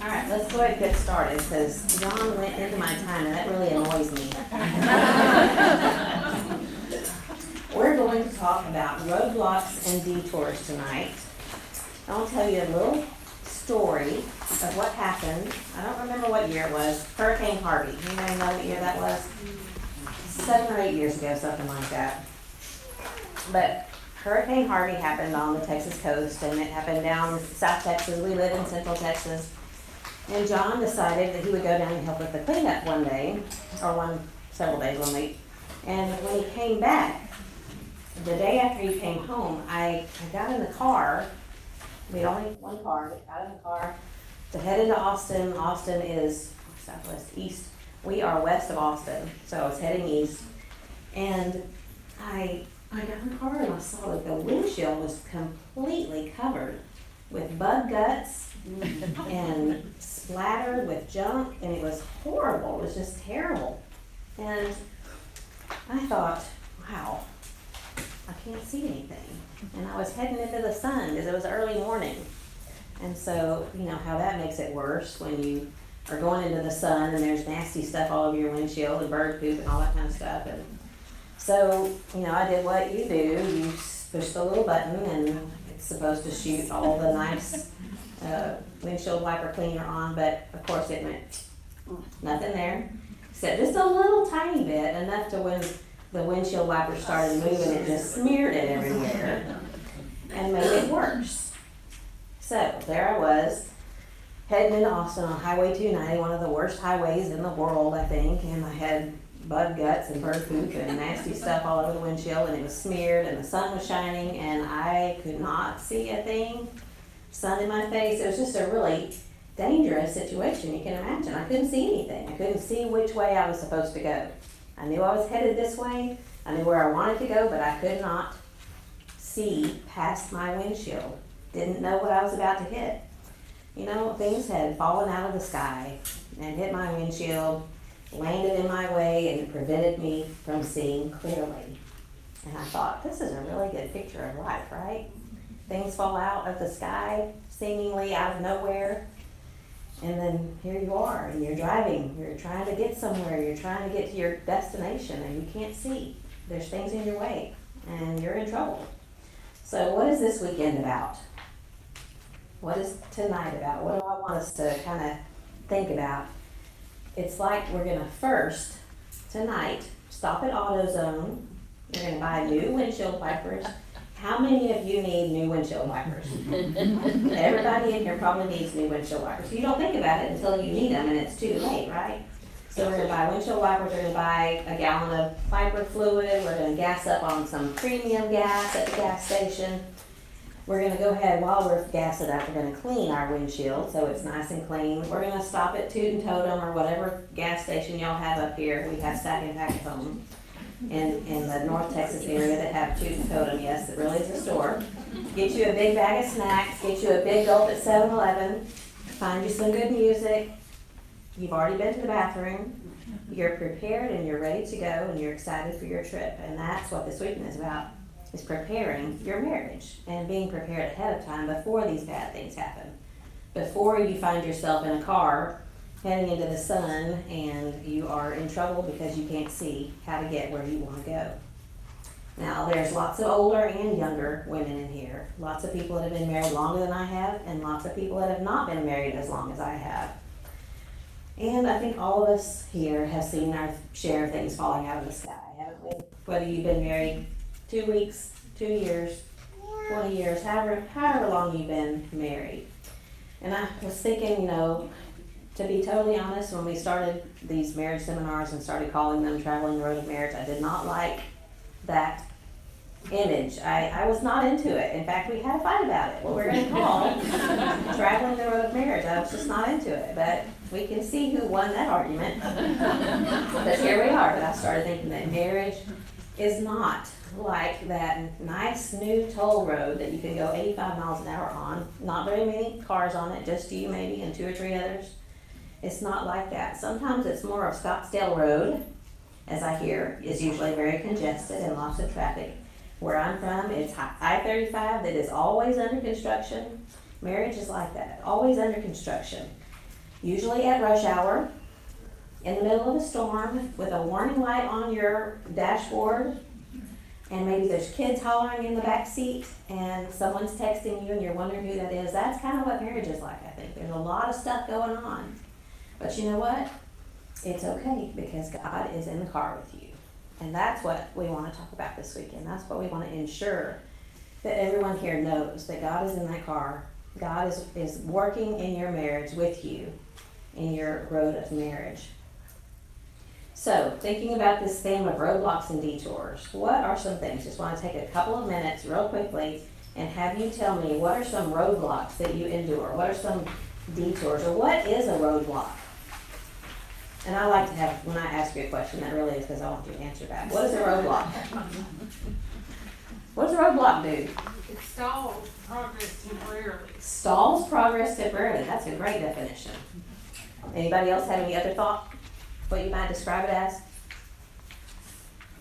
All right, let's go ahead and get started because John went into my time and that really annoys me. We're going to talk about roadblocks and detours tonight. I'll tell you a little story of what happened. I don't remember what year it was. Hurricane Harvey. Anybody know what year that was? 7 or 8 years ago, something like that. But Hurricane Harvey happened on the Texas coast, and it happened down in South Texas. We live in Central Texas. And John decided that he would go down and help with the cleanup one day, or several days, 1 week. And when he came back, the day after he came home, I got in the car. We had only one car. We got in the car to head into Austin. Austin is southwest, east. We are west of Austin, so I was heading east. And I got in the car and I saw that the windshield was completely covered with bug guts and splattered with junk, and it was horrible. It was just terrible. And I thought, wow, I can't see anything. And I was heading into the sun because it was early morning. And so, you know how that makes it worse when you are going into the sun and there's nasty stuff all over your windshield and bird poop and all that kind of stuff. And so, I did what you do. You push the little button and it's supposed to shoot all the nice windshield wiper cleaner on, but of course it went nothing there. Except just a little tiny bit, enough to when the windshield wiper started moving, it just smeared it everywhere and made it worse. So there I was, heading into Austin on Highway 290, one of the worst highways in the world, I think, and I had bug guts and bird poop and nasty stuff all over the windshield, and it was smeared, and the sun was shining, and I could not see a thing. Sun in my face. It was just a really dangerous situation, you can imagine. I couldn't see anything. I couldn't see which way I was supposed to go. I knew I was headed this way. I knew where I wanted to go, but I could not see past my windshield. Didn't know what I was about to hit. Things had fallen out of the sky and hit my windshield, landed in my way, and prevented me from seeing clearly. And I thought, this is a really good picture of life, right? Things fall out of the sky, seemingly out of nowhere, and then here you are, and you're driving, you're trying to get somewhere, you're trying to get to your destination, and you can't see. There's things in your way, and you're in trouble. So what is this weekend about? What is tonight about? What do I want us to kind of think about? It's like we're going to first, tonight, stop at AutoZone. You're going to buy new windshield wipers. How many of you need new windshield wipers? Everybody in here probably needs new windshield wipers. You don't think about it until you need them and it's too late, right? So we're going to buy windshield wipers. We're going to buy a gallon of wiper fluid. We're going to gas up on some premium gas at the gas station. We're going to go ahead, while we're gassing up, we're going to clean our windshield so it's nice and clean. We're going to stop at Toot and Totem or whatever gas station y'all have up here. We have Stack and Pack Home in the North Texas area that have Toot and Totem. Yes, it really is a store. Get you a big bag of snacks. Get you a big gulp at 7-Eleven. Find you some good music. You've already been to the bathroom. You're prepared and you're ready to go and you're excited for your trip. And that's what this weekend is about. Is preparing your marriage and being prepared ahead of time before these bad things happen. Before you find yourself in a car heading into the sun and you are in trouble because you can't see how to get where you want to go. Now, there's lots of older and younger women in here. Lots of people that have been married longer than I have, and lots of people that have not been married as long as I have. And I think all of us here have seen our share of things falling out of the sky, haven't we? Whether you've been married 2 weeks, 2 years, 20 years, however long you've been married. And I was thinking, to be totally honest, when we started these marriage seminars and started calling them Traveling the Road of Marriage, I did not like that image. I was not into it. In fact, we had a fight about it. What we're going to call Traveling the Road of Marriage. I was just not into it. But we can see who won that argument. Because here we are. But I started thinking that marriage is not like that nice new toll road that you can go 85 miles an hour on. Not very many cars on it, just you maybe and 2 or 3 others. It's not like that. Sometimes it's more of Scottsdale Road, as I hear, is usually very congested and lots of traffic. Where I'm from, it's I-35 that is always under construction. Marriage is like that, always under construction. usually at rush hour, in the middle of a storm, with a warning light on your dashboard, and maybe there's kids hollering in the back seat, and someone's texting you and you're wondering who that is. That's kind of what marriage is like, I think. There's a lot of stuff going on. But you know what? It's okay, because God is in the car with you. And that's what we want to talk about this weekend. That's what we want to ensure that everyone here knows, that God is in that car. God is working in your marriage with you, in your road of marriage. So, thinking about this theme of roadblocks and detours, what are some things? Just want to take a couple of minutes real quickly and have you tell me, what are some roadblocks that you endure? What are some detours? Or what is a roadblock? And I like to have, when I ask you a question, that really is because I want you to answer that. What is a roadblock? What does a roadblock do? It stalls progress temporarily. Stalls progress temporarily. That's a great definition. Anybody else have any other thought? What you might describe it as?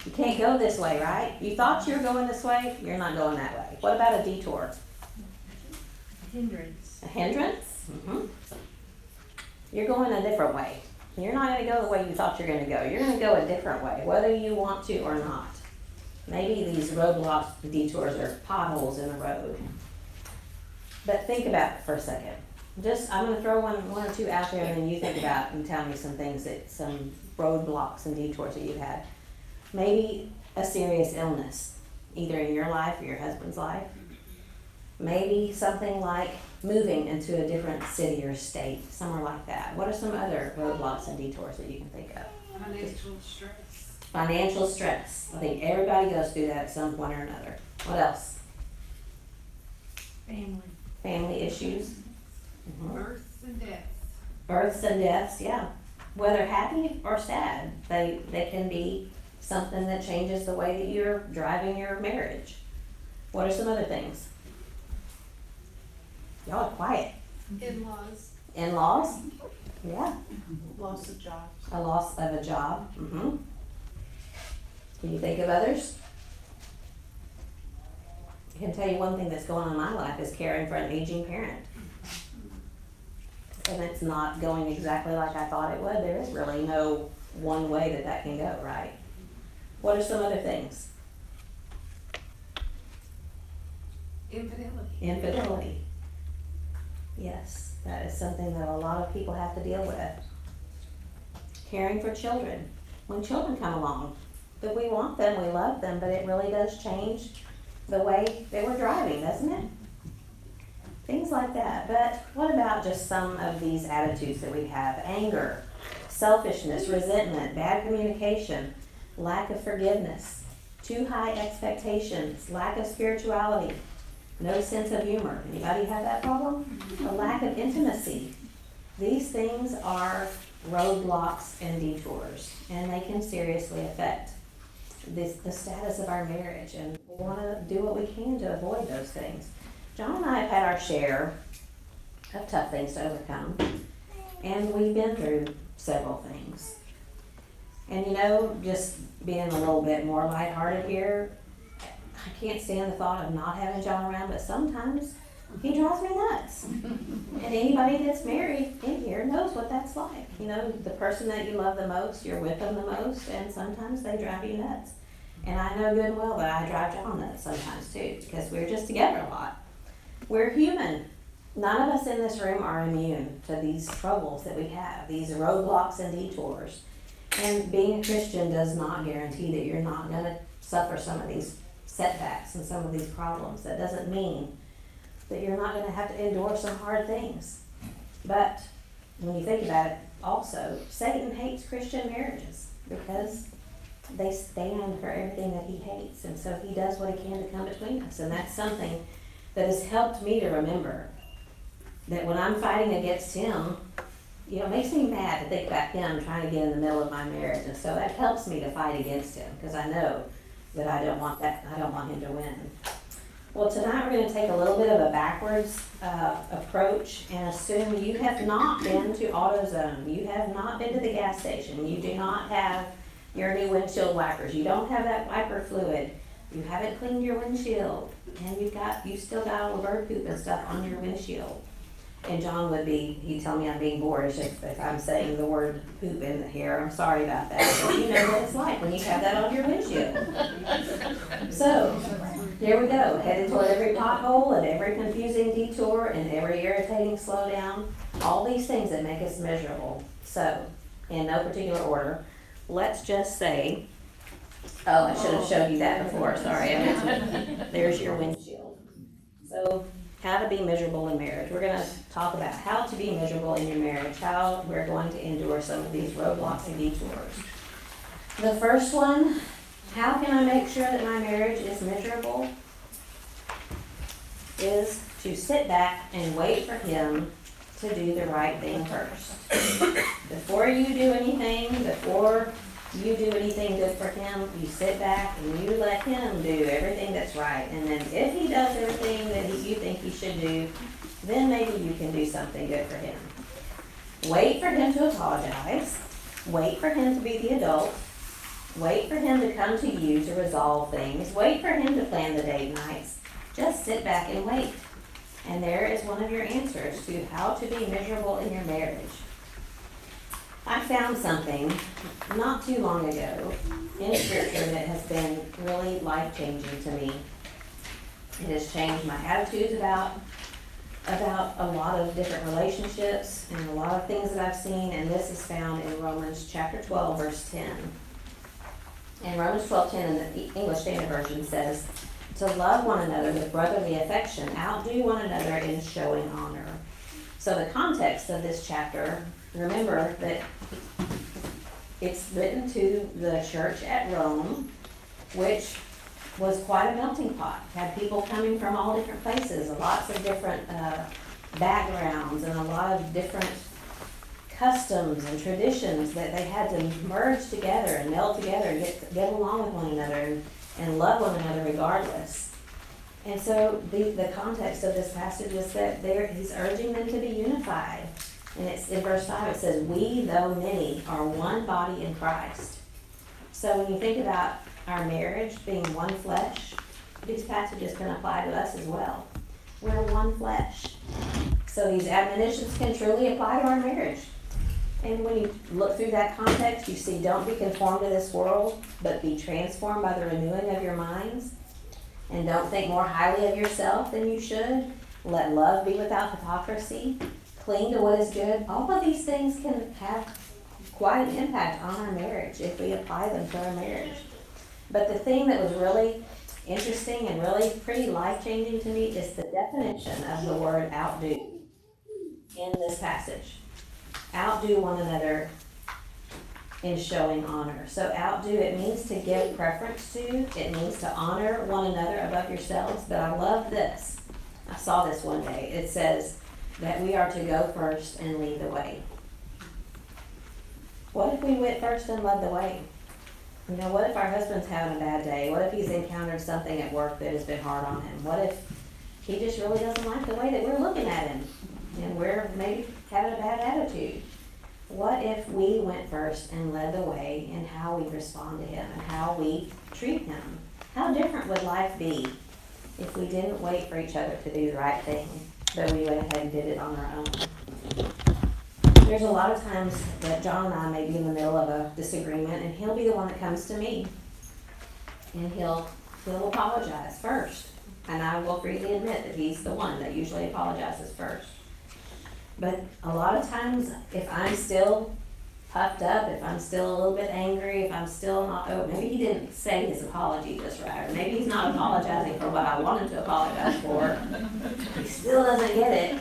You can't go this way, right? You thought you were going this way, you're not going that way. What about a detour? A hindrance. A hindrance? Mm-hmm. You're going a different way. You're not going to go the way you thought you're going to go. You're going to go a different way, whether you want to or not. Maybe these roadblocks, detours, are potholes in the road. But think about it for a second. I'm going to throw one or two out there, and then you think about and tell me some things some roadblocks and detours that you've had. Maybe a serious illness, either in your life or your husband's life. Maybe something like moving into a different city or state, somewhere like that. What are some other roadblocks and detours that you can think of? Financial stress. Financial stress. I think everybody goes through that at some point or another. What else? Family. Family issues. Mm-hmm. Births and deaths. Births and deaths, yeah. Whether happy or sad, they can be something that changes the way that you're driving your marriage. What are some other things? Y'all are quiet. In-laws. In-laws? Yeah. Loss of jobs. A loss of a job. Mm-hmm. Can you think of others? I can tell you one thing that's going on in my life is caring for an aging parent. And it's not going exactly like I thought it would. There is really no one way that can go, right? What are some other things? Infidelity. Infidelity. Yes, that is something that a lot of people have to deal with. Caring for children. When children come along, that we want them, we love them, but it really does change the way they were driving, doesn't it? Things like that. But what about just some of these attitudes that we have? Anger, selfishness, resentment, bad communication, lack of forgiveness, too high expectations, lack of spirituality, no sense of humor. Anybody have that problem? A lack of intimacy. These things are roadblocks and detours, and they can seriously affect the status of our marriage, and we want to do what we can to avoid those things. John and I have had our share of tough things to overcome, and we've been through several things. And just being a little bit more lighthearted here, I can't stand the thought of not having John around, but sometimes he drives me nuts. And anybody that's married in here knows what that's like. The person that you love the most, you're with them the most, and sometimes they drive you nuts. And I know good and well that I drive John nuts sometimes too, because we're just together a lot. We're human. None of us in this room are immune to these troubles that we have, these roadblocks and detours. And being a Christian does not guarantee that you're not going to suffer some of these setbacks and some of these problems. That doesn't mean that you're not going to have to endure some hard things. But when you think about it, also, Satan hates Christian marriages because they stand for everything that he hates. And so he does what he can to come between us. And that's something that has helped me to remember that when I'm fighting against him, it makes me mad to think about him trying to get in the middle of my marriage. And so that helps me to fight against him, because I know that I don't want him to win. Well, tonight we're going to take a little bit of a backwards approach and assume you have not been to AutoZone. You have not been to the gas station. You do not have your new windshield wipers. You don't have that wiper fluid. You haven't cleaned your windshield, and you still got all the bird poop and stuff on your windshield. And John would be, he'd tell me I'm being boorish if I'm saying the word poop in here. I'm sorry about that. But you know what it's like when you have that on your windshield. So, here we go. Headed toward every pothole and every confusing detour and every irritating slowdown. All these things that make us miserable. So, in no particular order, let's just say, oh, I should have showed you that before. Sorry, I meant to. There's your windshield. So, how to be miserable in marriage. We're going to talk about how to be miserable in your marriage, how we're going to endure some of these roadblocks and detours. The first one, how can I make sure that my marriage is miserable? Is to sit back and wait for him to do the right thing first. Before you do anything good for him, you sit back and you let him do everything that's right. And then if he does everything that you think he should do, then maybe you can do something good for him. Wait for him to apologize. Wait for him to be the adult. Wait for him to come to you to resolve things. Wait for him to plan the date nights. Just sit back and wait. And there is one of your answers to how to be miserable in your marriage. I found something not too long ago in Scripture that has been really life-changing to me. It has changed my attitudes about a lot of different relationships and a lot of things that I've seen, and this is found in Romans chapter 12, verse 10. And Romans 12:10 in the English Standard Version says, to love one another with brotherly affection, outdo one another in showing honor. So the context of this chapter, remember that it's written to the church at Rome, which was quite a melting pot. Had people coming from all different places, lots of different backgrounds, and a lot of different customs and traditions that they had to merge together and meld together and get along with one another and love one another regardless. And so the context of this passage is that he's urging them to be unified. And it's in verse 5, it says, we, though many, are one body in Christ. So when you think about our marriage being one flesh, these passages can apply to us as well. We're one flesh. So these admonitions can truly apply to our marriage. And when you look through that context, you see, don't be conformed to this world, but be transformed by the renewing of your minds. And don't think more highly of yourself than you should. Let love be without hypocrisy. Cling to what is good. All of these things can have quite an impact on our marriage if we apply them to our marriage. But the thing that was really interesting and really pretty life-changing to me is the definition of the word outdo in this passage. Outdo one another in showing honor. So outdo, it means to give preference to. It means to honor one another above yourselves. But I love this. I saw this one day. It says that we are to go first and lead the way. What if we went first and led the way? You know, what if our husband's having a bad day? What if he's encountered something at work that has been hard on him? What if he just really doesn't like the way that we're looking at him and we're maybe having a bad attitude? What if we went first and led the way in how we respond to him and how we treat him? How different would life be if we didn't wait for each other to do the right thing, but we went ahead and did it on our own? There's a lot of times that John and I may be in the middle of a disagreement, and he'll be the one that comes to me, and he'll apologize first. And I will freely admit that he's the one that usually apologizes first. But a lot of times, if I'm still puffed up, if I'm still a little bit angry, if I'm still not, maybe he didn't say his apology just right, or maybe he's not apologizing for what I want him to apologize for, he still doesn't get it.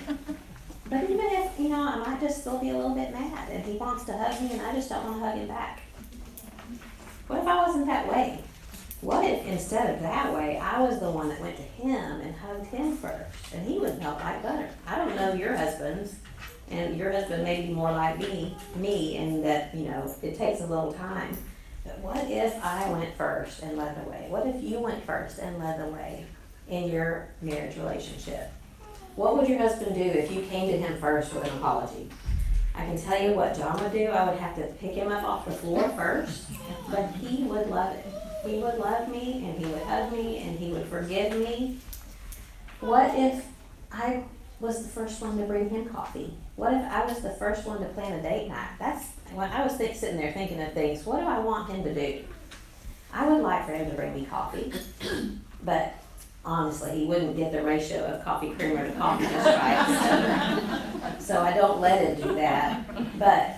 But even if, I might just still be a little bit mad, and he wants to hug me, and I just don't want to hug him back. What if I wasn't that way? What if instead of that way, I was the one that went to him and hugged him first, and he would melt like butter? I don't know your husbands, and your husband may be more like me, and that, it takes a little time. But what if I went first and led the way? What if you went first and led the way in your marriage relationship? What would your husband do if you came to him first with an apology? I can tell you what John would do. I would have to pick him up off the floor first, but he would love it. He would love me, and he would hug me, and he would forgive me. What if I was the first one to bring him coffee? What if I was the first one to plan a date night? That's when I was sitting there thinking of things. What do I want him to do? I would like for him to bring me coffee, but honestly, he wouldn't get the ratio of coffee creamer to coffee just right. So I don't let him do that. But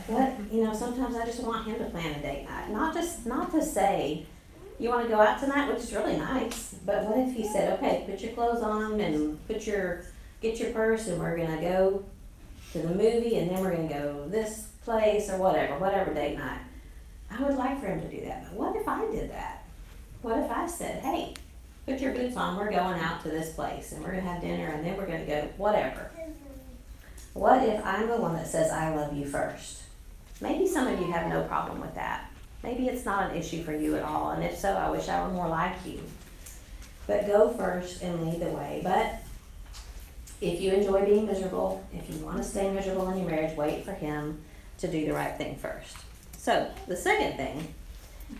sometimes I just want him to plan a date night. Not to say, you want to go out tonight, which is really nice. But what if he said, okay, put your clothes on and get your purse, and we're gonna go to the movie, and then we're gonna go this place or whatever date night. I would like for him to do that. But what if I did that? What if I said, hey, put your boots on, we're going out to this place, and we're gonna have dinner, and then we're gonna go whatever. What if I'm the one that says I love you first? Maybe some of you have no problem with that. Maybe it's not an issue for you at all, and if so, I wish I were more like you. But go first and lead the way. But if you enjoy being miserable, if you want to stay miserable in your marriage, wait for him to do the right thing first. So the second thing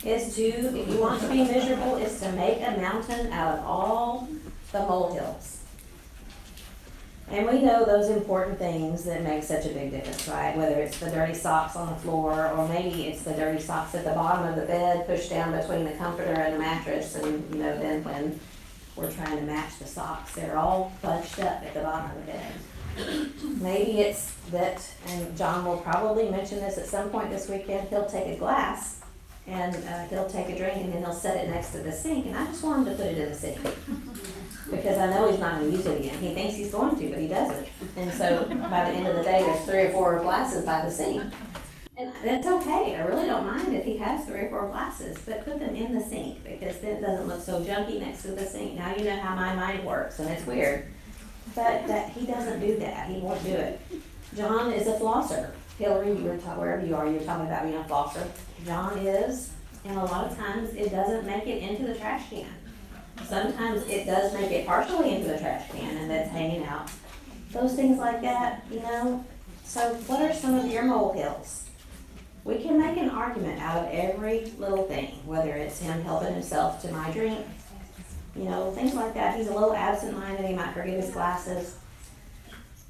is if you want to be miserable, is to make a mountain out of all the molehills. And we know those important things that make such a big difference, right? Whether it's the dirty socks on the floor, or maybe it's the dirty socks at the bottom of the bed, pushed down between the comforter and the mattress, and then when we're trying to match the socks, they're all bunched up at the bottom of the bed. Maybe it's that, and John will probably mention this at some point this weekend, he'll take a glass and he'll take a drink, and then he'll set it next to the sink, and I just want him to put it in the sink. Because I know he's not going to use it again. He thinks he's going to, but he doesn't. And so by the end of the day, there's 3 or 4 glasses by the sink. And that's okay. I really don't mind if he has 3 or 4 glasses, but put them in the sink, because then it doesn't look so junky next to the sink. Now you know how my mind works, and it's weird. But that he doesn't do that. He won't do it. John is a flosser. Hillary, wherever you are, you're talking about being a flosser. John is, and a lot of times it doesn't make it into the trash can. Sometimes it does make it partially into the trash can, and that's hanging out. Those things like that, So what are some of your molehills? We can make an argument out of every little thing, whether it's him helping himself to my drink, things like that. He's a little absent-minded, he might forget his glasses.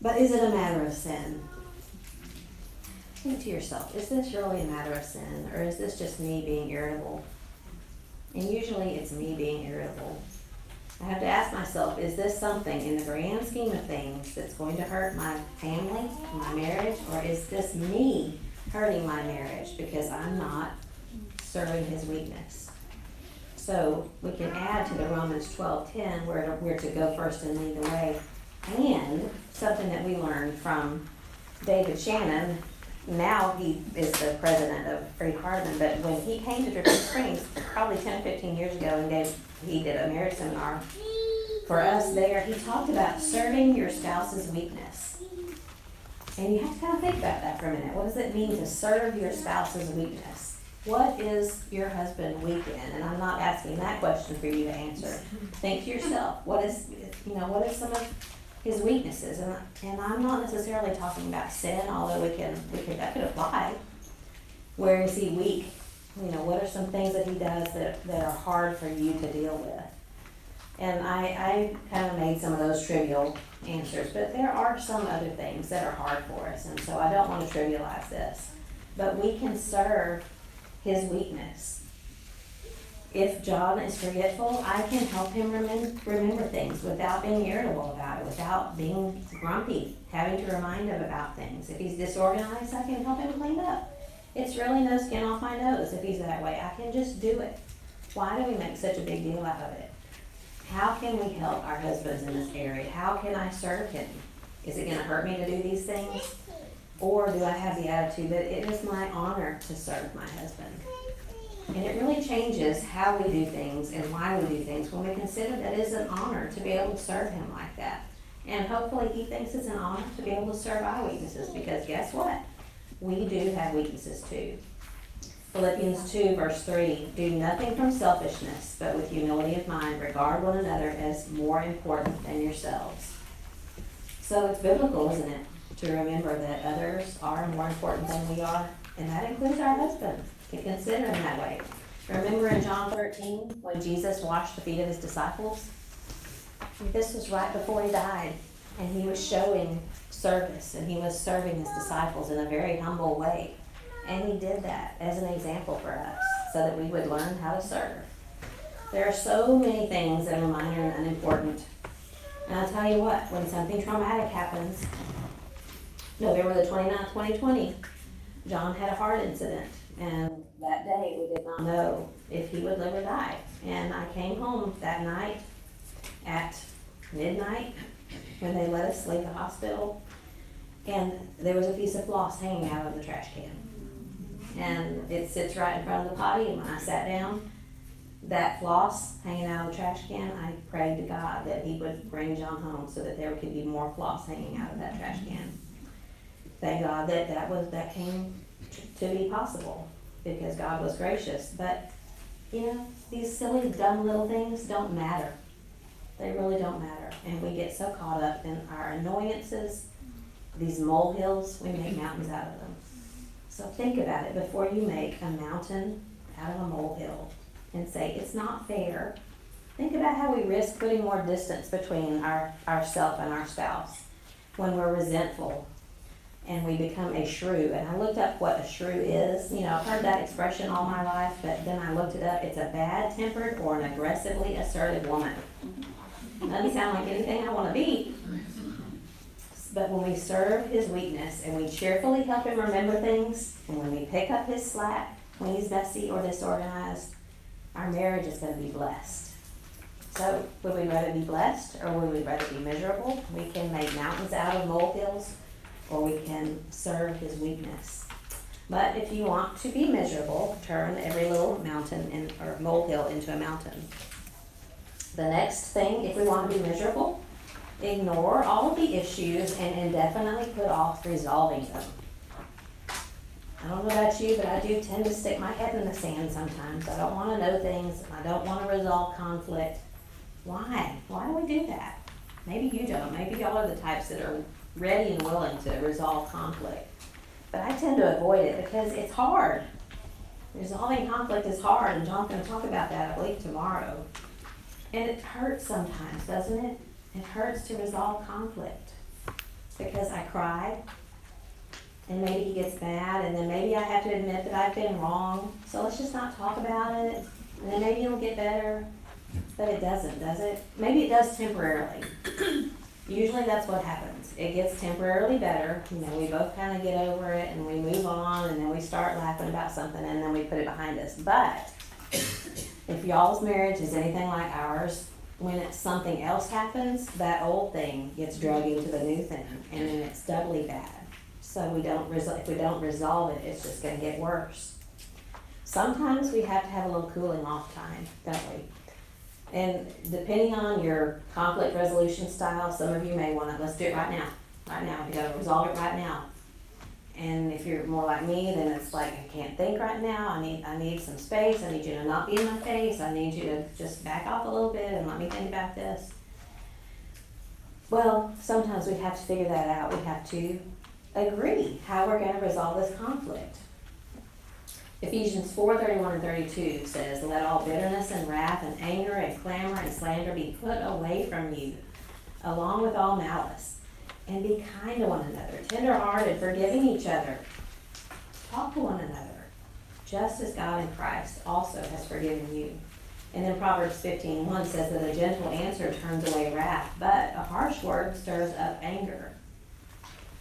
But is it a matter of sin? Think to yourself, is this really a matter of sin, or is this just me being irritable? And usually it's me being irritable. I have to ask myself, is this something in the grand scheme of things that's going to hurt my family, my marriage, or is this me hurting my marriage because I'm not serving his weakness? So we can add to the Romans 12:10 where we're to go first and lead the way. And something that we learned from David Shannon. Now he is the president of Free Hardeman, but when he came to Dripping Springs, probably 10 or 15 years ago, and he did a marriage seminar for us there, he talked about serving your spouse's weakness. And you have to kind of think about that for a minute. What does it mean to serve your spouse's weakness? What is your husband weak in? And I'm not asking that question for you to answer. Think to yourself, what is some of his weaknesses, and I'm not necessarily talking about sin, although that could apply. Where is he weak? What are some things that he does that are hard for you to deal with? And I kind of made some of those trivial answers, but there are some other things that are hard for us, and so I don't want to trivialize this. But we can serve his weakness. If John is forgetful, I can help him remember things without being irritable about it, without being grumpy, having to remind him about things. If he's disorganized, I can help him clean up. It's really no skin off my nose if he's that way. I can just do it. Why do we make such a big deal out of it? How can we help our husbands in this area? How can I serve him? Is it going to hurt me to do these things? Or do I have the attitude that it is my honor to serve my husband? And it really changes how we do things and why we do things when we consider that it is an honor to be able to serve him like that. And hopefully he thinks it's an honor to be able to serve our weaknesses, because guess what? We do have weaknesses too. Philippians 2 verse 3, do nothing from selfishness, but with humility of mind, regard one another as more important than yourselves. So it's biblical, isn't it, to remember that others are more important than we are, and that includes our husbands. To consider him that way. Remember in John 13 when Jesus washed the feet of his disciples? This was right before he died. And he was showing service, and he was serving his disciples in a very humble way. And he did that as an example for us so that we would learn how to serve. There are so many things that are minor and unimportant. And I'll tell you what, when something traumatic happens, November the 29th, 2020, John had a heart incident. And that day we did not know if he would live or die. And I came home that night at midnight when they let us leave the hospital. And there was a piece of floss hanging out of the trash can. And it sits right in front of the potty, and when I sat down, that floss hanging out of the trash can, I prayed to God that he would bring John home so that there could be more floss hanging out of that trash can. Thank God that came to be possible, because God was gracious. But, these silly, dumb little things don't matter. They really don't matter. And we get so caught up in our annoyances, these molehills, we make mountains out of them. So think about it before you make a mountain out of a molehill and say, it's not fair. Think about how we risk putting more distance between ourself and our spouse when we're resentful and we become a shrew. And I looked up what a shrew is. I've heard that expression all my life, but then I looked it up. It's a bad-tempered or an aggressively assertive woman. Doesn't sound like anything I want to be. But when we serve his weakness and we cheerfully help him remember things, and when we pick up his slack when he's messy or disorganized, our marriage is going to be blessed. So would we rather be blessed or would we rather be miserable? We can make mountains out of molehills, or we can serve his weakness. But if you want to be miserable, turn every little mountain or molehill into a mountain. The next thing, if we want to be miserable, ignore all of the issues and indefinitely put off resolving them. I don't know about you, but I do tend to stick my head in the sand sometimes. I don't want to know things. I don't want to resolve conflict. Why? Why do we do that? Maybe you don't. Maybe y'all are the types that are ready and willing to resolve conflict. But I tend to avoid it because it's hard. Resolving conflict is hard, and John's going to talk about that, I believe, tomorrow. And it hurts sometimes, doesn't it? It hurts to resolve conflict because I cry, and maybe he gets mad, and then maybe I have to admit that I've been wrong. So let's just not talk about it, and then maybe it'll get better. But it doesn't, does it? Maybe it does temporarily. Usually that's what happens. It gets temporarily better. We both kind of get over it, and we move on, and then we start laughing about something, and then we put it behind us. But if y'all's marriage is anything like ours, when something else happens, that old thing gets drug into the new thing, and then it's doubly bad. So if we don't resolve it, it's just going to get worse. Sometimes we have to have a little cooling off time, don't we? And depending on your conflict resolution style, some of you may want to, let's do it right now. Right now, we got to resolve it right now. And if you're more like me, then it's like, I can't think right now. I need some space. I need you to not be in my face. I need you to just back off a little bit and let me think about this. Well, sometimes we have to figure that out. We have to agree how we're going to resolve this conflict. Ephesians 4:31 and 32 says, let all bitterness and wrath and anger and clamor and slander be put away from you, along with all malice. And be kind to one another, tender-hearted, forgiving each other. Talk to one another, just as God in Christ also has forgiven you. And then Proverbs 15:1 says that a gentle answer turns away wrath, but a harsh word stirs up anger.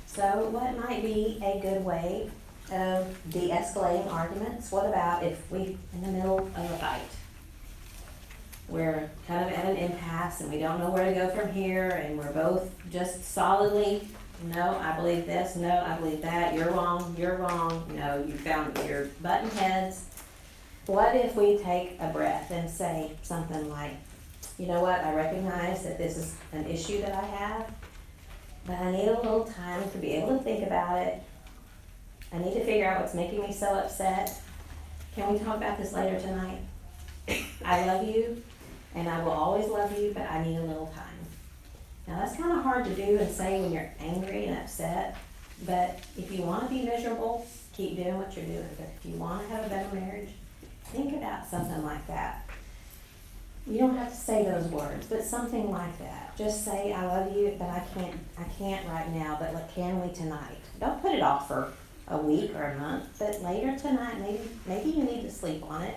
So what might be a good way of de-escalating arguments? What about if we, in the middle of a fight, we're kind of at an impasse and we don't know where to go from here, and we're both just solidly, no, I believe this, no, I believe that, you're wrong, no, you're butting heads. What if we take a breath and say something like, you know what, I recognize that this is an issue that I have, but I need a little time to be able to think about it. I need to figure out what's making me so upset. Can we talk about this later tonight? I love you, and I will always love you, but I need a little time. Now that's kind of hard to do and say when you're angry and upset, but if you want to be miserable, keep doing what you're doing. But if you want to have a better marriage, think about something like that. You don't have to say those words, but something like that. Just say, I love you, but I can't right now, but like, can we tonight? Don't put it off for a week or a month, but later tonight, maybe you need to sleep on it.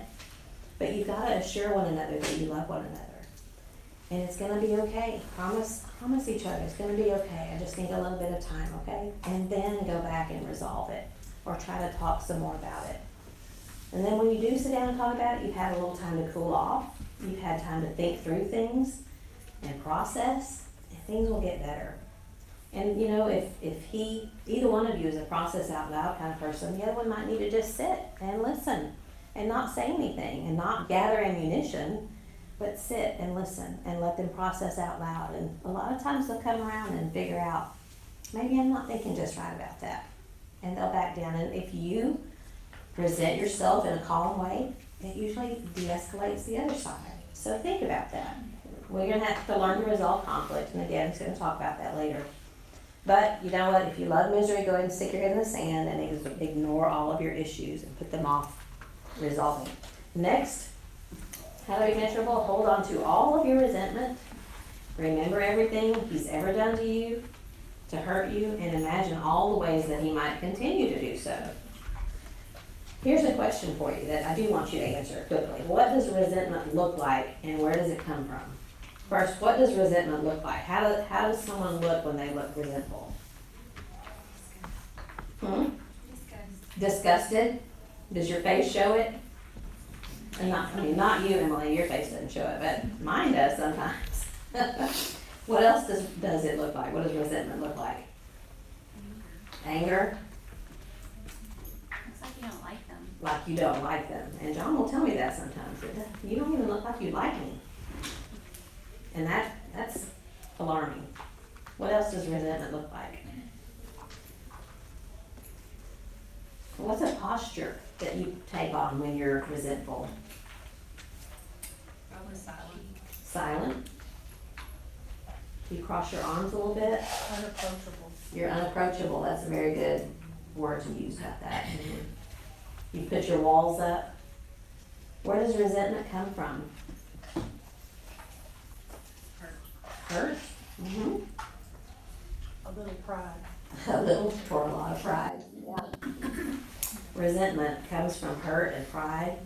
But you've got to assure one another that you love one another. And it's gonna be okay. Promise each other it's gonna be okay. I just need a little bit of time, okay? And then go back and resolve it, or try to talk some more about it. And then when you do sit down and talk about it, you've had a little time to cool off. You've had time to think through things and process, and things will get better. And you know, if either one of you is a process out loud kind of person, the other one might need to just sit and listen and not say anything and not gather ammunition, but sit and listen and let them process out loud. And a lot of times they'll come around and figure out, maybe I'm not thinking just right about that. And they'll back down. And if you present yourself in a calm way, it usually de-escalates the other side. So think about that. We're gonna have to learn to resolve conflict, and again, we're gonna talk about that later. But you know what, if you love misery, go ahead and stick your head in the sand and ignore all of your issues and put them off resolving. Next, how to be miserable, hold on to all of your resentment. Remember everything he's ever done to you to hurt you, and imagine all the ways that he might continue to do so. Here's a question for you that I do want you to answer quickly. What does resentment look like, and where does it come from? First, what does resentment look like? How does someone look when they look resentful? Disgusted? Does your face show it? And not you, Emily, your face doesn't show it, but mine does sometimes. What else does it look like? What does resentment look like? Anger? Looks like you don't like them. Like you don't like them. And John will tell me that sometimes. You don't even look like you like me. And that's alarming. What else does resentment look like? What's a posture that you take on when you're resentful? Probably silent. Silent? You cross your arms a little bit? Unapproachable. You're unapproachable. That's a very good word to use about that. You put your walls up. Where does resentment come from? Hurt? Mm-hmm. A little pride. A little or a lot of pride. Yeah. Resentment comes from hurt and pride.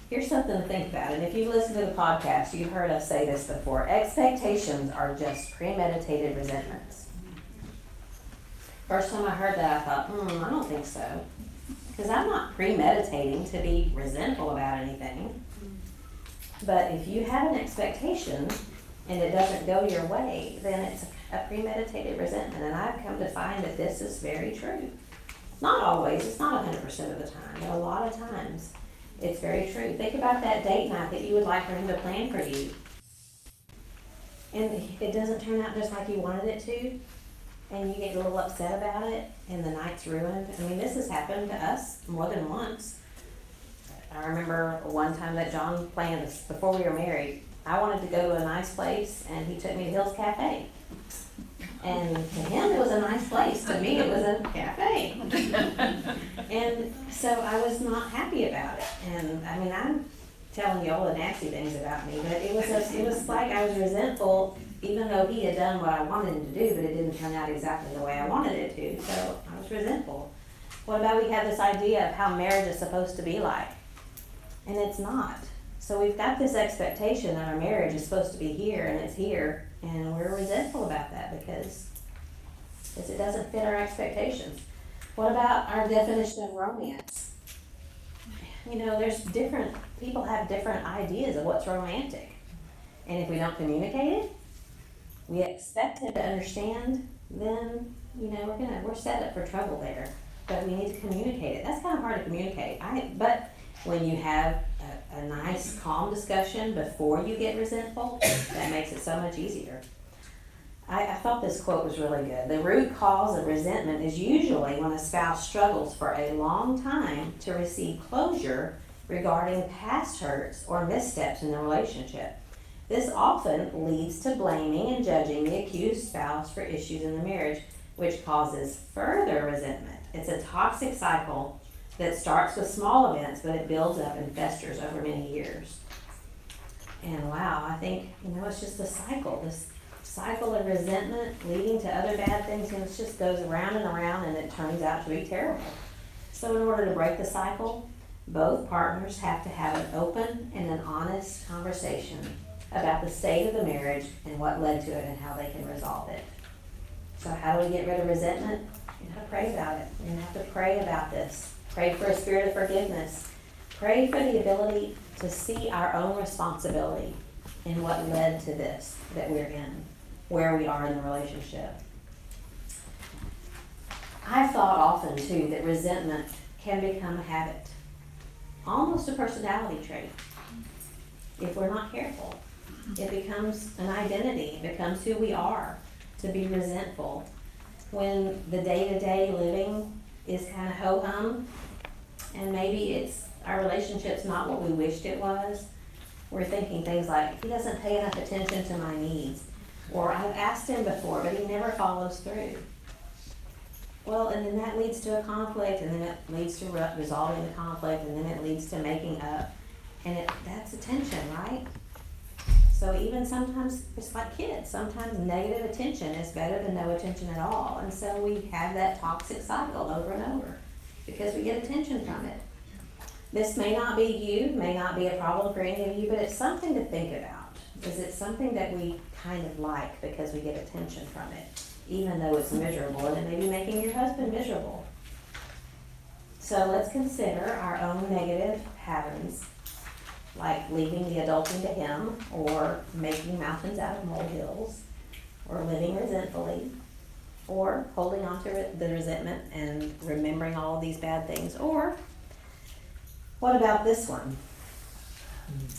Here's something to think about, and if you listen to the podcast, you've heard us say this before. Expectations are just premeditated resentments. First time I heard that, I thought, I don't think so. Because I'm not premeditating to be resentful about anything. But if you have an expectation and it doesn't go your way, then it's a premeditated resentment. And I've come to find that this is very true. Not always, it's not 100% of the time, but a lot of times it's very true. Think about that date night that you would like for him to plan for you. And it doesn't turn out just like you wanted it to, and you get a little upset about it, and the night's ruined. I mean, this has happened to us more than once. I remember one time that John planned this before we were married. I wanted to go to a nice place, and he took me to Hill's Cafe. And to him, it was a nice place. To me, it was a cafe. And so I was not happy about it. And I mean, I'm telling you all the nasty things about me, but it was like I was resentful, even though he had done what I wanted him to do, but it didn't turn out exactly the way I wanted it to. So I was resentful. What about we have this idea of how marriage is supposed to be like? And it's not. So we've got this expectation that our marriage is supposed to be here, and it's here, and we're resentful about that because it doesn't fit our expectations. What about our definition of romance? You know, people have different ideas of what's romantic. And if we don't communicate it, we expect him to understand, then, you know, we're set up for trouble there. But we need to communicate it. That's kind of hard to communicate. But when you have a nice, calm discussion before you get resentful, that makes it so much easier. I thought this quote was really good. The root cause of resentment is usually when a spouse struggles for a long time to receive closure regarding past hurts or missteps in the relationship. This often leads to blaming and judging the accused spouse for issues in the marriage, which causes further resentment. It's a toxic cycle that starts with small events, but it builds up and festers over many years. And wow, I think, it's just a cycle, this cycle of resentment leading to other bad things, and it just goes around and around, and it turns out to be terrible. So in order to break the cycle, both partners have to have an open and an honest conversation about the state of the marriage and what led to it and how they can resolve it. So how do we get rid of resentment? You have to pray about it. You have to pray about this. Pray for a spirit of forgiveness. Pray for the ability to see our own responsibility in what led to this that we're in, where we are in the relationship. I've thought often too that resentment can become a habit, almost a personality trait, if we're not careful. It becomes an identity, it becomes who we are, to be resentful. When the day-to-day living is kind of ho-hum, and maybe our relationship's not what we wished it was, we're thinking things like, he doesn't pay enough attention to my needs, or I've asked him before, but he never follows through. Well, and then that leads to a conflict, and then it leads to resolving the conflict, and then it leads to making up, and that's attention, right? So even sometimes, it's like kids, sometimes negative attention is better than no attention at all, and so we have that toxic cycle over and over, because we get attention from it. This may not be you, may not be a problem for any of you, but it's something to think about. Is it something that we kind of like because we get attention from it, even though it's miserable, and it may be making your husband miserable? So let's consider our own negative patterns, like leaving the adulting to him, or making mountains out of molehills, or living resentfully, or holding on to the resentment and remembering all of these bad things. Or what about this one?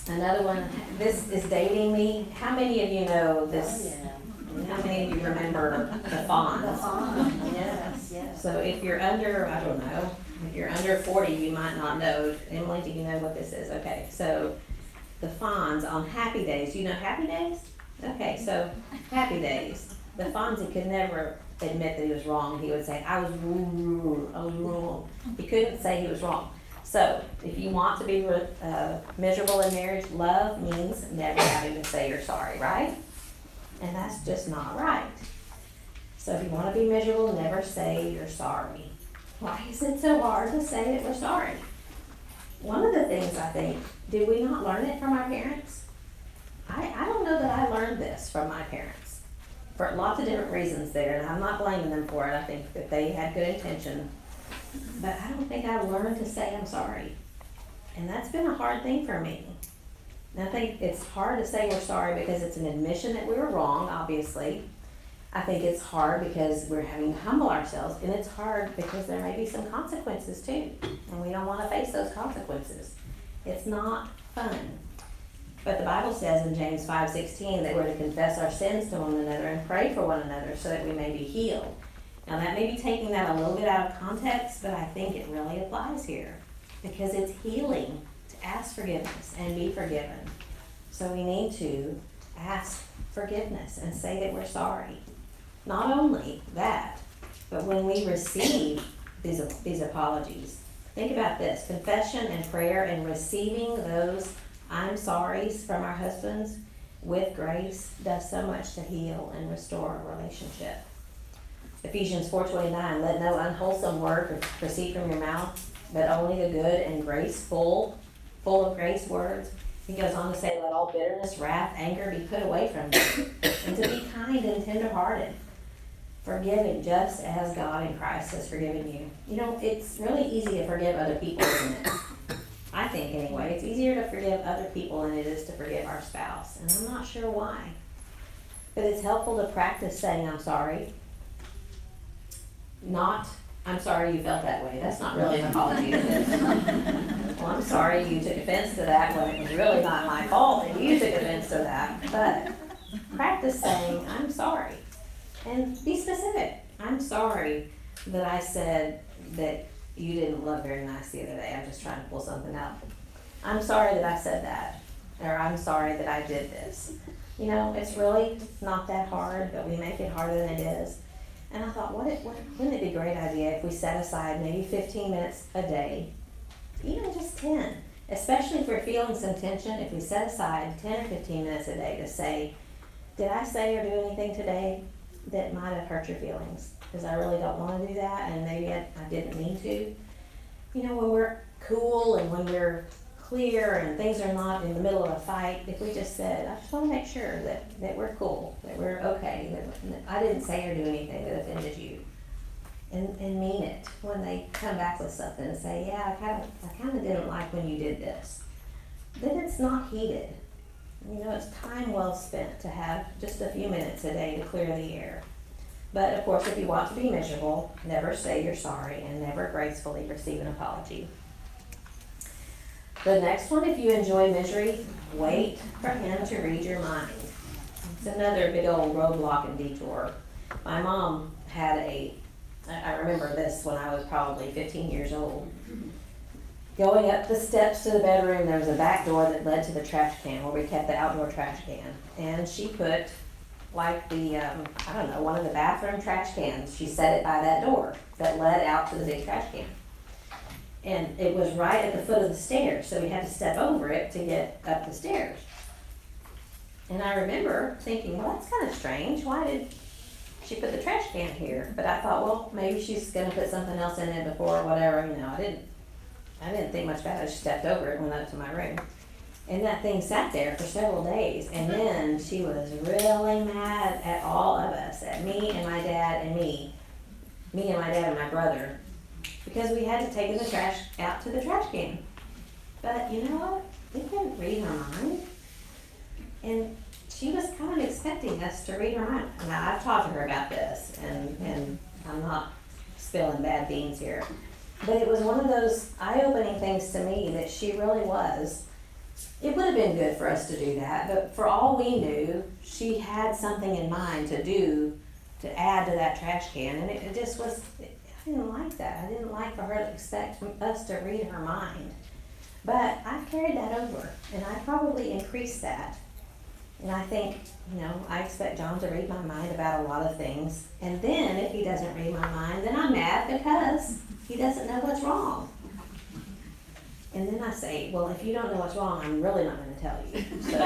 Another one, this is dating me. How many of you know this? Oh, yeah. How many of you remember the fawns? The fawn, yes. So if you're under, I don't know, if you're under 40, you might not know. Emily, do you know what this is? Okay, so the fawns on happy days. Do you know happy days? Okay, so happy days. The Fonzie could never admit that he was wrong. He would say, I was wrong. He couldn't say he was wrong. So if you want to be miserable in marriage, love means never having to say you're sorry, right? And that's just not right. So if you want to be miserable, never say you're sorry. Why is it so hard to say that we're sorry? One of the things I think, did we not learn it from our parents? I don't know that I learned this from my parents for lots of different reasons there, and I'm not blaming them for it. I think that they had good intention, but I don't think I learned to say I'm sorry. And that's been a hard thing for me. And I think it's hard to say we're sorry because it's an admission that we were wrong, obviously. I think it's hard because we're having to humble ourselves, and it's hard because there may be some consequences too, and we don't want to face those consequences. It's not fun. But the Bible says in James 5:16 that we're to confess our sins to one another and pray for one another so that we may be healed. Now that may be taking that a little bit out of context, but I think it really applies here because it's healing to ask forgiveness and be forgiven. So we need to ask forgiveness and say that we're sorry. Not only that, but when we receive these apologies, think about this: confession and prayer and receiving those I'm sorries from our husbands with grace does so much to heal and restore a relationship. Ephesians 4:29, let no unwholesome word proceed from your mouth, but only the good and full of grace words. He goes on to say, let all bitterness, wrath, anger be put away from you, and to be kind and tenderhearted, forgiving just as God in Christ has forgiven you. You know, it's really easy to forgive other people, isn't it? I think anyway, it's easier to forgive other people than it is to forgive our spouse, and I'm not sure why. But it's helpful to practice saying I'm sorry. Not, I'm sorry you felt that way. That's not really an apology, is it? Well, I'm sorry you took offense to that when it was really not my fault and you took offense to that. But practice saying I'm sorry. And be specific. I'm sorry that I said that you didn't look very nice the other day. I'm just trying to pull something out. I'm sorry that I said that. Or I'm sorry that I did this. You know, it's really not that hard, but we make it harder than it is. And I thought, wouldn't it be a great idea if we set aside maybe 15 minutes a day, even just 10, especially if we're feeling some tension, if we set aside 10 or 15 minutes a day to say, did I say or do anything today that might have hurt your feelings? Because I really don't want to do that, and maybe I didn't mean to. You know, when we're cool and when we're clear and things are not in the middle of a fight, if we just said, I just want to make sure that we're cool, that we're okay, that I didn't say or do anything that offended you. And mean it when they come back with something and say, yeah, I kind of didn't like when you did this. Then it's not heated. You know, it's time well spent to have just a few minutes a day to clear the air. But of course, if you want to be miserable, never say you're sorry and never gracefully receive an apology. The next one, if you enjoy misery, wait for him to read your mind. It's another big old roadblock and detour. My mom had I remember this when I was probably 15 years old. Going up the steps to the bedroom, there was a back door that led to the trash can where we kept the outdoor trash can. And she put like one of the bathroom trash cans. She set it by that door that led out to the big trash can. And it was right at the foot of the stairs, so we had to step over it to get up the stairs. And I remember thinking, well, that's kind of strange. Why did she put the trash can here? But I thought, well, maybe she's gonna put something else in it before or whatever. You know, I didn't think much about it. I just stepped over it and went up to my room. And that thing sat there for several days. And then she was really mad at all of us, at me and my dad and me and my dad and my brother, because we had to take the trash out to the trash can. But you know what? We couldn't read her mind. And she was kind of expecting us to read her mind. Now, I've talked to her about this, and I'm not spilling bad beans here. But it was one of those eye-opening things to me that she really was. It would have been good for us to do that, but for all we knew, she had something in mind to do to add to that trash can, and it just was, I didn't like that. I didn't like for her to expect us to read her mind. But I've carried that over, and I probably increased that. And I think, I expect John to read my mind about a lot of things. And then if he doesn't read my mind, then I'm mad because he doesn't know what's wrong. And then I say, well, if you don't know what's wrong, I'm really not going to tell you. So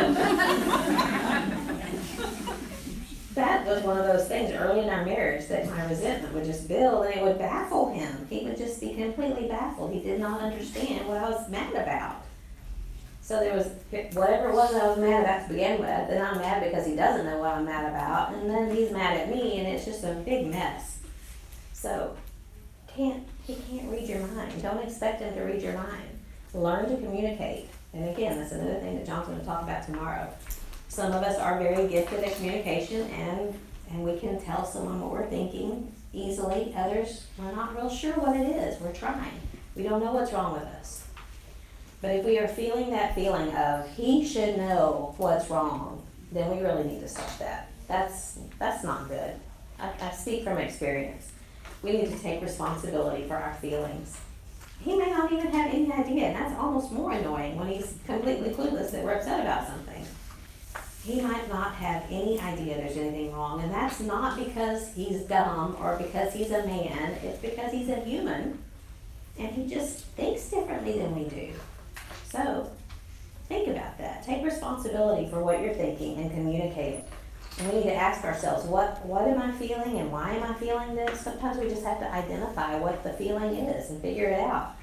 that was one of those things early in our marriage that my resentment would just build, and it would baffle him. He would just be completely baffled. He did not understand what I was mad about. So there was whatever it was I was mad about to begin with, then I'm mad because he doesn't know what I'm mad about, and then he's mad at me, and it's just a big mess. So he can't read your mind. Don't expect him to read your mind. Learn to communicate. And again, that's another thing that John's going to talk about tomorrow. Some of us are very gifted at communication, and we can tell someone what we're thinking easily. Others, we're not real sure what it is. We're trying. We don't know what's wrong with us. But if we are feeling that feeling of he should know what's wrong, then we really need to stop that. That's not good. I speak from experience. We need to take responsibility for our feelings. He may not even have any idea, and that's almost more annoying when he's completely clueless that we're upset about something. He might not have any idea there's anything wrong, and that's not because he's dumb or because he's a man. It's because he's a human, and he just thinks differently than we do. So think about that. Take responsibility for what you're thinking and communicate it. And we need to ask ourselves, what am I feeling and why am I feeling this? Sometimes we just have to identify what the feeling is and figure it out.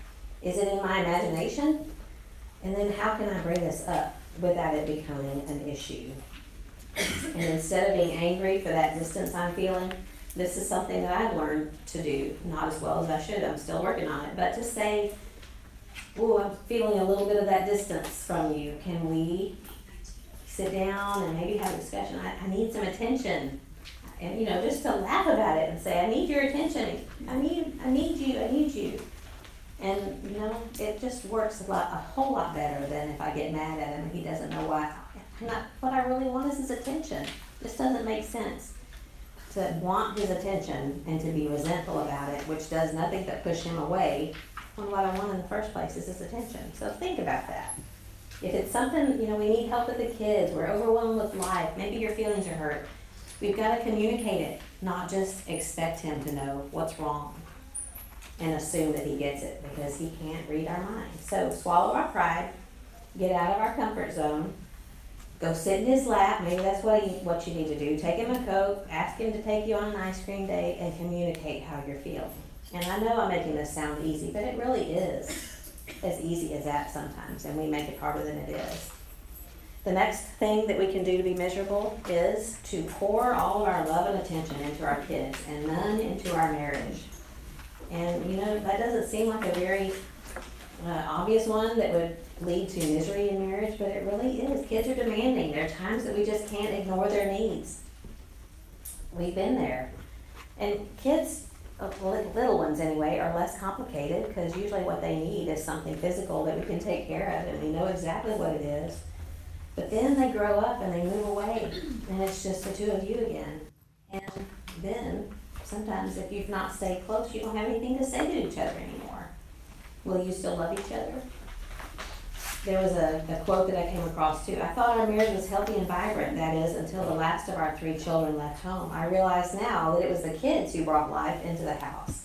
Is it in my imagination? And then how can I bring this up without it becoming an issue? And instead of being angry for that distance I'm feeling, this is something that I've learned to do, not as well as I should. I'm still working on it. But to say, oh, I'm feeling a little bit of that distance from you. Can we sit down and maybe have a discussion? I need some attention. And, just to laugh about it and say, I need your attention. I need you. And, it just works a whole lot better than if I get mad at him and he doesn't know why. What I really want is his attention. This doesn't make sense to want his attention and to be resentful about it, which does nothing but push him away when what I want in the first place is his attention. So think about that. If it's something, we need help with the kids, we're overwhelmed with life, maybe your feelings are hurt, we've got to communicate it, not just expect him to know what's wrong. and assume that he gets it because he can't read our minds. So swallow our pride, get out of our comfort zone, go sit in his lap. Maybe that's what you need to do. Take him a Coke, ask him to take you on an ice cream date, and communicate how you're feeling. And I know I'm making this sound easy, but it really is as easy as that sometimes, and we make it harder than it is. The next thing that we can do to be miserable is to pour all of our love and attention into our kids and none into our marriage. And you know, that doesn't seem like a very obvious one that would lead to misery in marriage, but it really is. Kids are demanding. There are times that we just can't ignore their needs. We've been there. And kids, little ones anyway, are less complicated because usually what they need is something physical that we can take care of and we know exactly what it is. But then they grow up and they move away and it's just the two of you again. And then sometimes if you've not stayed close, you don't have anything to say to each other anymore. Will you still love each other? There was a quote that I came across too. I thought our marriage was healthy and vibrant, that is, until the last of our 3 children left home. I realize now that it was the kids who brought life into the house,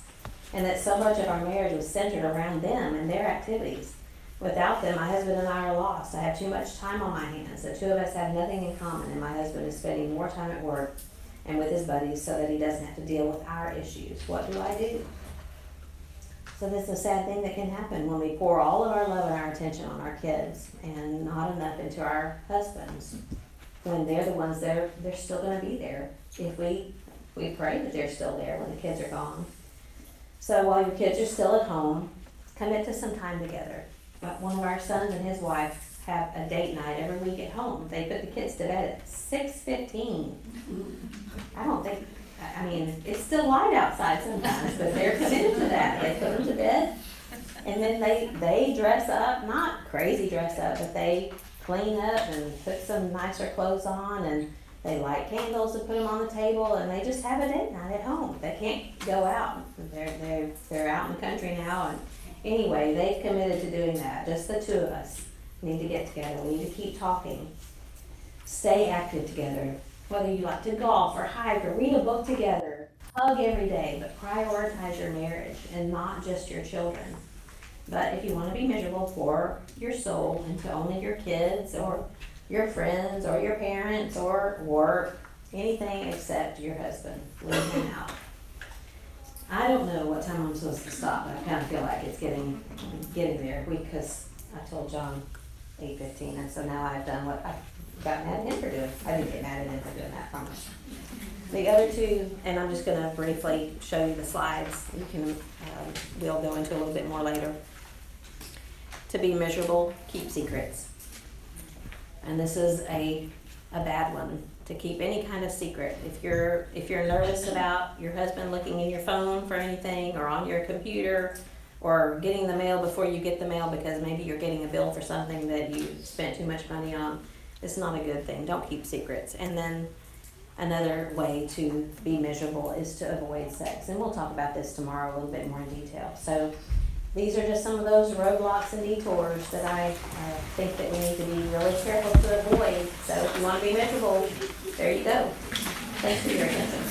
and that so much of our marriage was centered around them and their activities. Without them, my husband and I are lost. I have too much time on my hands. The two of us have nothing in common, and my husband is spending more time at work and with his buddies so that he doesn't have to deal with our issues. What do I do? So this is a sad thing that can happen when we pour all of our love and our attention on our kids and not enough into our husbands. When they're the ones they're still going to be there. If we pray that they're still there when the kids are gone. So while your kids are still at home, commit to some time together. One of our sons and his wife have a date night every week at home. They put the kids to bed at 6:15. I mean, it's still light outside sometimes, but they're committed to that. They put them to bed, and then they dress up, not crazy dress up, but they clean up and put some nicer clothes on, and they light candles and put them on the table, and they just have a date night at home. They can't go out. They're out in the country now, and anyway, they've committed to doing that. Just the two of us need to get together. We need to keep talking. Stay active together. Whether you like to golf or hike or read a book together, hug every day, but prioritize your marriage and not just your children. But if you want to be miserable, pour your soul into only your kids or your friends or your parents or work, anything except your husband. Leave him out. I don't know what time I'm supposed to stop, but I kind of feel like it's getting there because I told John 8:15, and so now I've done what I got mad at him for doing. I didn't get mad at him for doing that, I promise. The other two, and I'm just going to briefly show you the slides. You can, we'll go into a little bit more later. To be miserable, keep secrets. And this is a bad one. To keep any kind of secret. If you're nervous about your husband looking in your phone for anything or on your computer or getting the mail before you get the mail because maybe you're getting a bill for something that you spent too much money on, it's not a good thing. Don't keep secrets. And then another way to be miserable is to avoid sex. And we'll talk about this tomorrow a little bit more in detail. So these are just some of those roadblocks and detours that I think that we need to be really careful to avoid. So if you want to be miserable, there you go. Thanks for your attention.